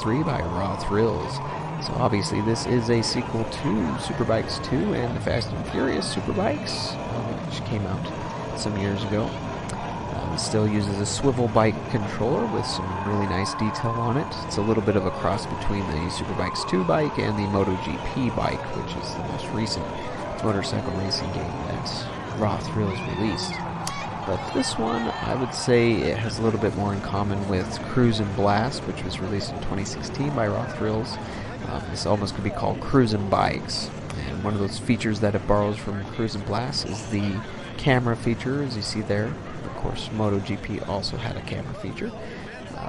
3 by Raw Thrills. So obviously this is a sequel to Superbikes 2 and the Fast and Furious Superbikes, which came out some years ago. It still uses a swivel bike controller with some really nice detail on it. It's a little bit of a cross between the Superbikes 2 bike and the MotoGP bike, which is the most recent motorcycle racing game that Raw Thrills released. But this one, I would say it has a little bit more in common with Cruise and Blast, which was released in 2016 by Raw Thrills. This almost could be called Cruise and Bikes. And one of those features that it borrows from Cruise and Blast is the camera feature, as you see there. Of course, MotoGP also had a camera feature.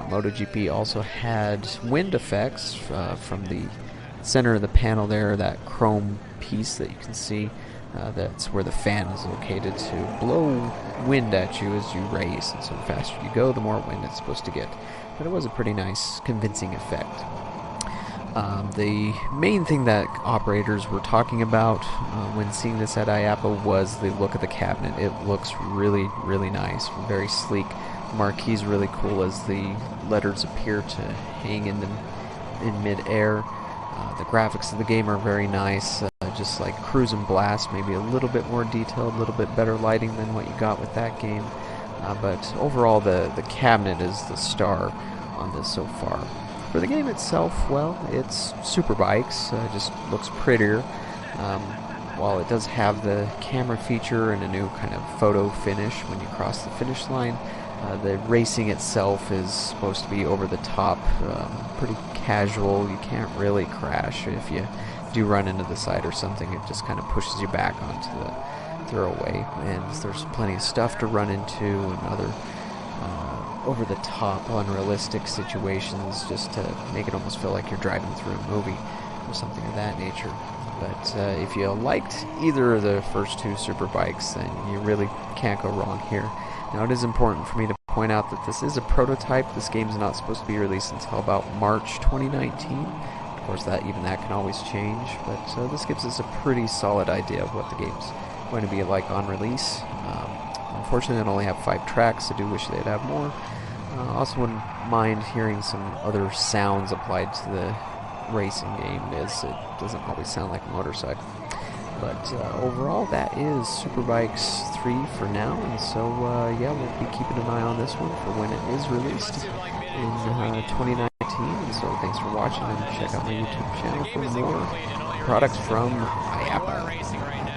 MotoGP also had wind effects from the center of the panel there, that chrome piece that you can see. That's where the fan is located to blow wind at you as you race. And so the faster you go, the more wind it's supposed to get. But it was a pretty nice, convincing effect. The main thing that operators were talking about when seeing this at IAAPA was the look of the cabinet. It looks really, really nice, very sleek. The marquee is really cool as the letters appear to hang in mid-air. The graphics of the game are very nice, just like Cruise and Blast, maybe a little bit more detailed, a little bit better lighting than what you got with that game. But overall, the cabinet is the star on this so far. For the game itself, well, it's Superbikes, just looks prettier. While it does have the camera feature and a new kind of photo finish when you cross the finish line, the racing itself is supposed to be over the top, pretty casual. You can't really crash. If you do run into the side or something, it just kind of pushes you back onto the throwaway. And there's plenty of stuff to run into and other over-the-top, unrealistic situations just to make it almost feel like you're driving through a movie or something of that nature. But if you liked either of the first two Superbikes, then you really can't go wrong here. Now, it is important for me to point out that this is a prototype. This game's not supposed to be released until about March 2019. Of course, that can always change, but this gives us a pretty solid idea of what the game's going to be like on release. Unfortunately, I only have 5 tracks. I do wish they'd have more. Also wouldn't mind hearing some other sounds applied to the racing game, as it doesn't always sound like a motorcycle. But overall, that is Superbikes 3 for now, and so yeah, we'll be keeping an eye on this one for when it is released in 2019. And so thanks for watching, and check out my YouTube channel for more products from IAAPA.